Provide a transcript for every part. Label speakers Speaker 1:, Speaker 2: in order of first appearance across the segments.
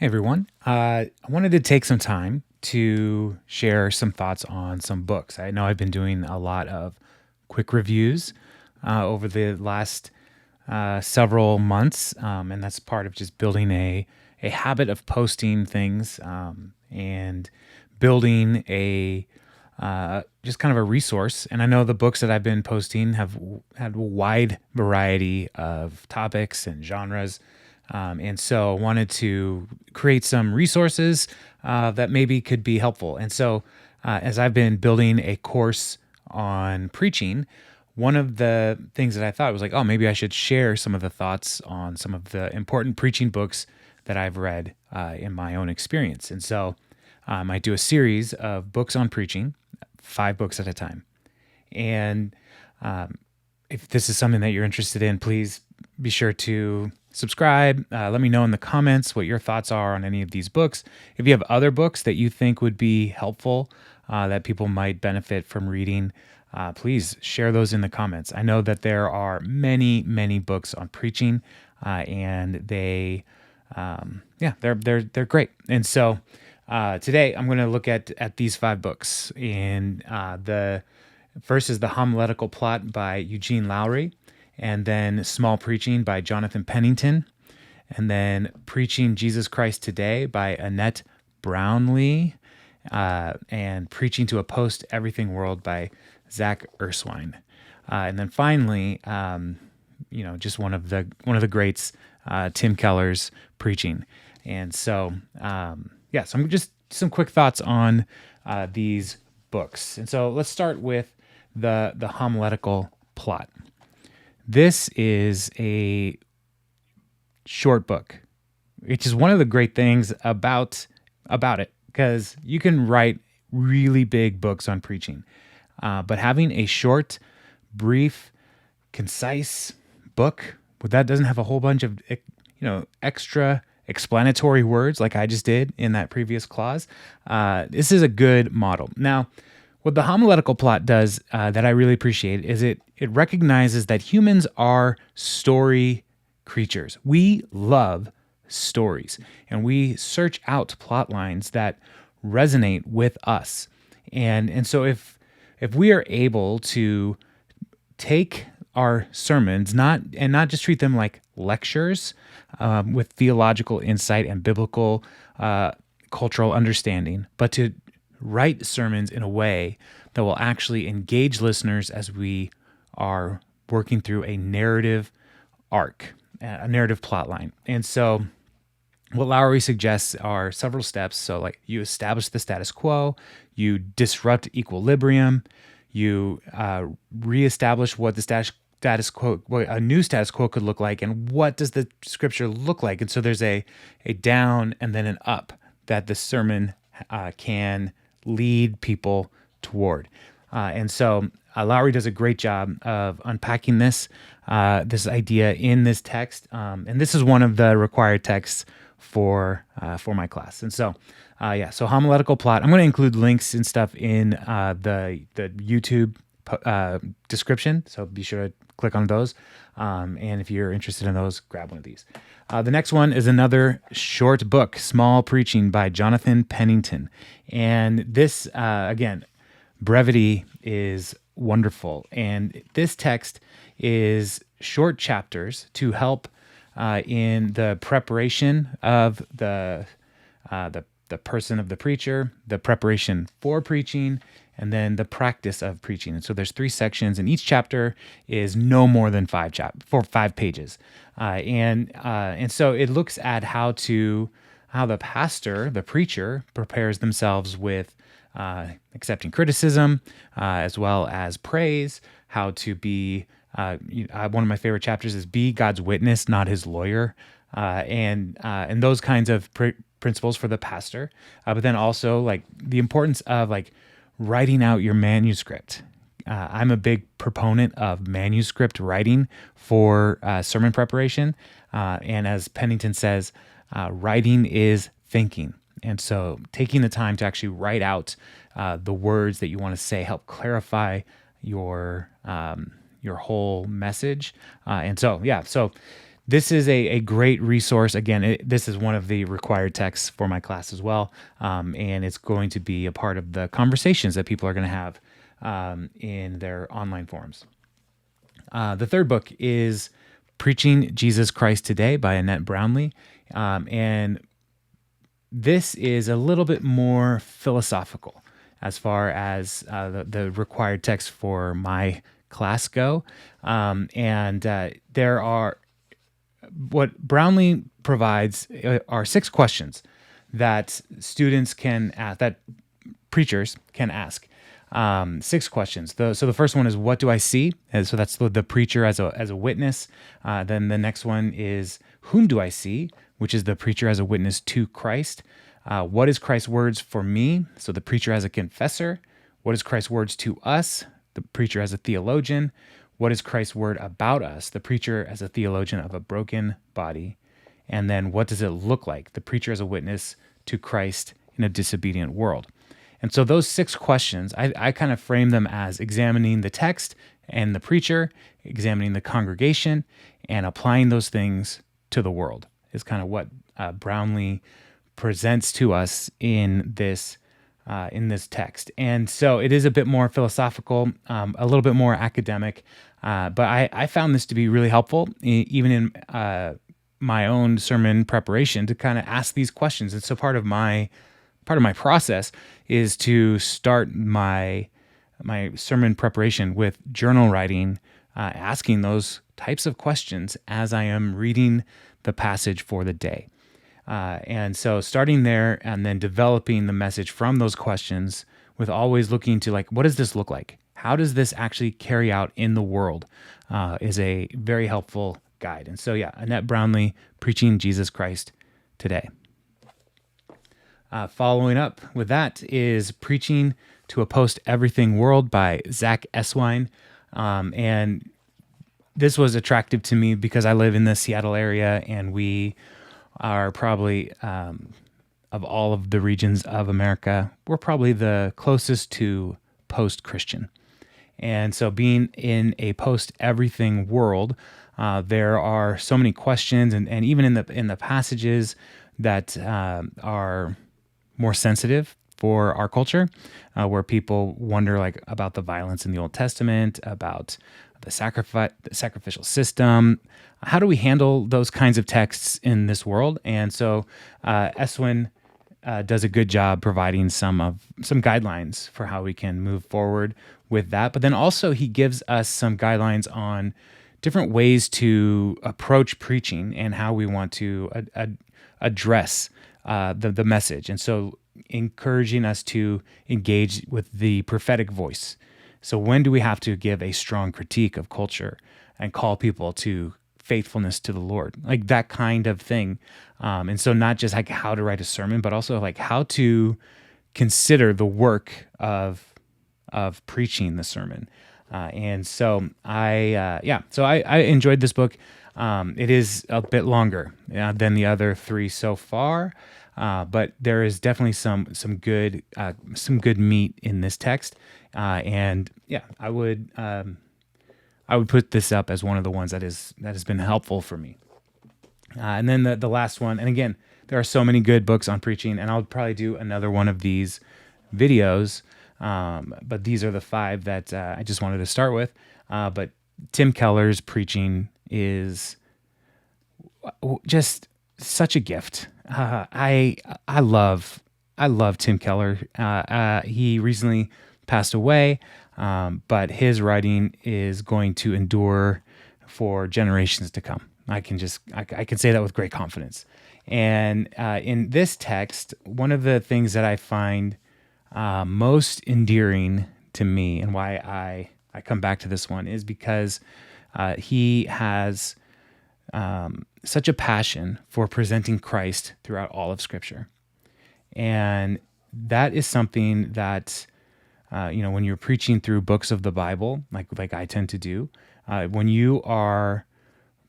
Speaker 1: Hey everyone. I wanted to take some time to share some thoughts on some books. I know I've been doing a lot of quick reviews over the last several months, and that's part of just building a habit of posting things and building a just kind of a resource. And I know the books that I've been posting have had a wide variety of topics and genres. And so I wanted to create some resources that maybe could be helpful. And so as I've been building a course on preaching, one of the things that I thought was like, oh, maybe I should share some of the thoughts on some of the important preaching books that I've read in my own experience. And so I might do a series of books on preaching, 5 books at a time. And if this is something that you're interested in, please be sure to subscribe. Let me know in the comments what your thoughts are on any of these books. If you have other books that you think would be helpful, that people might benefit from reading, please share those in the comments. I know that there are many, many books on preaching, and they're great. And so today I'm going to look at these 5 books. And the first is the Homiletical Plot by Eugene Lowry, and then Small Preaching by Jonathan Pennington, and then Preaching Jesus Christ Today by Annette Brownlee, and Preaching to a Post-Everything World by Zack. And then finally, just one of the greats, Tim Keller's Preaching. And so, so just some quick thoughts on these books. And so let's start with the Homiletical Plot. This is a short book, which is one of the great things about it, because you can write really big books on preaching, but having a short, brief, concise book that doesn't have a whole bunch of extra explanatory words like I just did in that previous clause, this is a good model. Now, what the Homiletical Plot does that I really appreciate is it recognizes that humans are story creatures. We love stories, and we search out plot lines that resonate with us. And so if we are able to take our sermons not just treat them like lectures with theological insight and biblical cultural understanding, but to write sermons in a way that will actually engage listeners as we are working through a narrative arc, a narrative plot line. And so what Lowry suggests are several steps. So like you establish the status quo, you disrupt equilibrium, you reestablish what the status quo, what a new status quo could look like, and what does the scripture look like. And so there's a down and then an up that the sermon can lead people toward. And so Lowry does a great job of unpacking this idea in this text. And this is one of the required texts for my class. And so, so Homiletical Plot. I'm going to include links and stuff in the YouTube description. So be sure to click on those. And if you're interested in those, grab one of these. The next one is another short book, Small Preaching by Jonathan Pennington. And this, again, brevity is wonderful. And this text is short chapters to help in the preparation of the person of the preacher, the preparation for preaching, and then the practice of preaching. And so there's 3 sections, and each chapter is no more than 5 pages. And so it looks at how the pastor, the preacher, prepares themselves with accepting criticism as well as praise, how to be, one of my favorite chapters is be God's witness, not his lawyer, and those kinds of principles for the pastor. But then also like the importance of like writing out your manuscript. I'm a big proponent of manuscript writing for sermon preparation. And as Pennington says, writing is thinking. And so taking the time to actually write out the words that you want to say, help clarify your whole message. So this is a great resource. Again, this is one of the required texts for my class as well, and it's going to be a part of the conversations that people are going to have in their online forums. The third book is Preaching Jesus Christ Today by Annette Brownlee, and this is a little bit more philosophical as far as the required text for my class go. There are, what Brownlee provides are 6 questions that students can ask, that preachers can ask. 6 questions. So the first one is, what do I see? And so that's the preacher as a witness. Then the next one is, whom do I see? Which is the preacher as a witness to Christ. What is Christ's words for me? So the preacher as a confessor. What is Christ's words to us? The preacher as a theologian. What is Christ's word about us? The preacher as a theologian of a broken body. And then what does it look like? The preacher as a witness to Christ in a disobedient world. And so those 6 questions, I kind of frame them as examining the text and the preacher, examining the congregation, and applying those things to the world is kind of what Brownlee presents to us in this text. And so it is a bit more philosophical, a little bit more academic, but I found this to be really helpful, even in my own sermon preparation, to kind of ask these questions. And so part of my process is to start my sermon preparation with journal writing, asking those types of questions as I am reading the passage for the day. And so starting there and then developing the message from those questions, with always looking to, like, what does this look like? How does this actually carry out in the world, is a very helpful guide. And so, Annette Brownlee, Preaching Jesus Christ Today. Following up with that is Preaching to a Post-Everything World by Zack Eswine. And this was attractive to me because I live in the Seattle area, and we are probably, of all of the regions of America, we're probably the closest to post-Christian. And so being in a post-everything world, there are so many questions, and even in the passages that are more sensitive for our culture, where people wonder, like, about the violence in the Old Testament, about the sacrificial system. How do we handle those kinds of texts in this world? And so Eswine does a good job providing some guidelines for how we can move forward with that. But then also he gives us some guidelines on different ways to approach preaching and how we want to address the message. And so encouraging us to engage with the prophetic voice. So when do we have to give a strong critique of culture and call people to faithfulness to the Lord? Like that kind of thing. And so not just like how to write a sermon, but also like how to consider the work of preaching the sermon. And so I enjoyed this book. It is a bit longer than the other 3 so far, but there is definitely some good meat in this text. I would put this up as one of the ones that has been helpful for me. And then the last one, and again, there are so many good books on preaching, and I'll probably do another one of these videos. But these are the 5 that I just wanted to start with. But Tim Keller's preaching is just such a gift. I love Tim Keller. He recently passed away, but his writing is going to endure for generations to come. I can say that with great confidence. And in this text, one of the things that I find most endearing to me, and why I come back to this one, is because he has such a passion for presenting Christ throughout all of Scripture. And that is something that, when you're preaching through books of the Bible, like I tend to do, when you are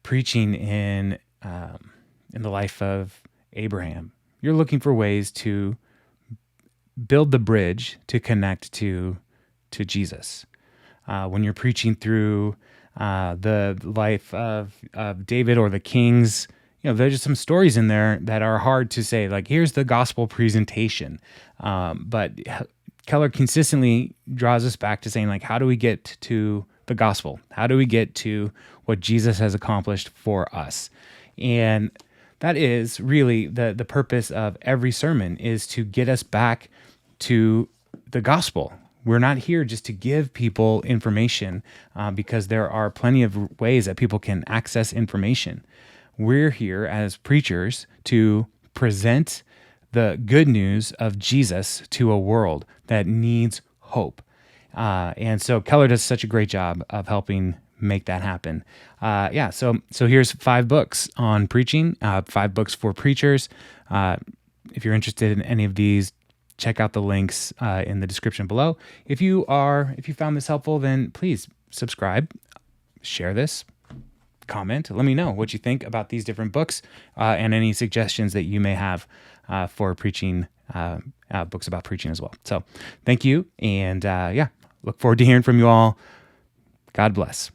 Speaker 1: preaching in the life of Abraham, you're looking for ways to build the bridge to connect to Jesus. When you're preaching through the life of David or the kings. There's just some stories in there that are hard to say, like, here's the gospel presentation. But Keller consistently draws us back to saying, like, how do we get to the gospel? How do we get to what Jesus has accomplished for us? And that is really the purpose of every sermon, is to get us back to the gospel. We're not here just to give people information because there are plenty of ways that people can access information. We're here as preachers to present the good news of Jesus to a world that needs hope. And so Keller does such a great job of helping make that happen. So here's 5 books on preaching, 5 books for preachers. If you're interested in any of these, check out the links in the description below. If you found this helpful, then please subscribe, share this, comment, let me know what you think about these different books and any suggestions that you may have for preaching, books about preaching as well. So thank you. And look forward to hearing from you all. God bless.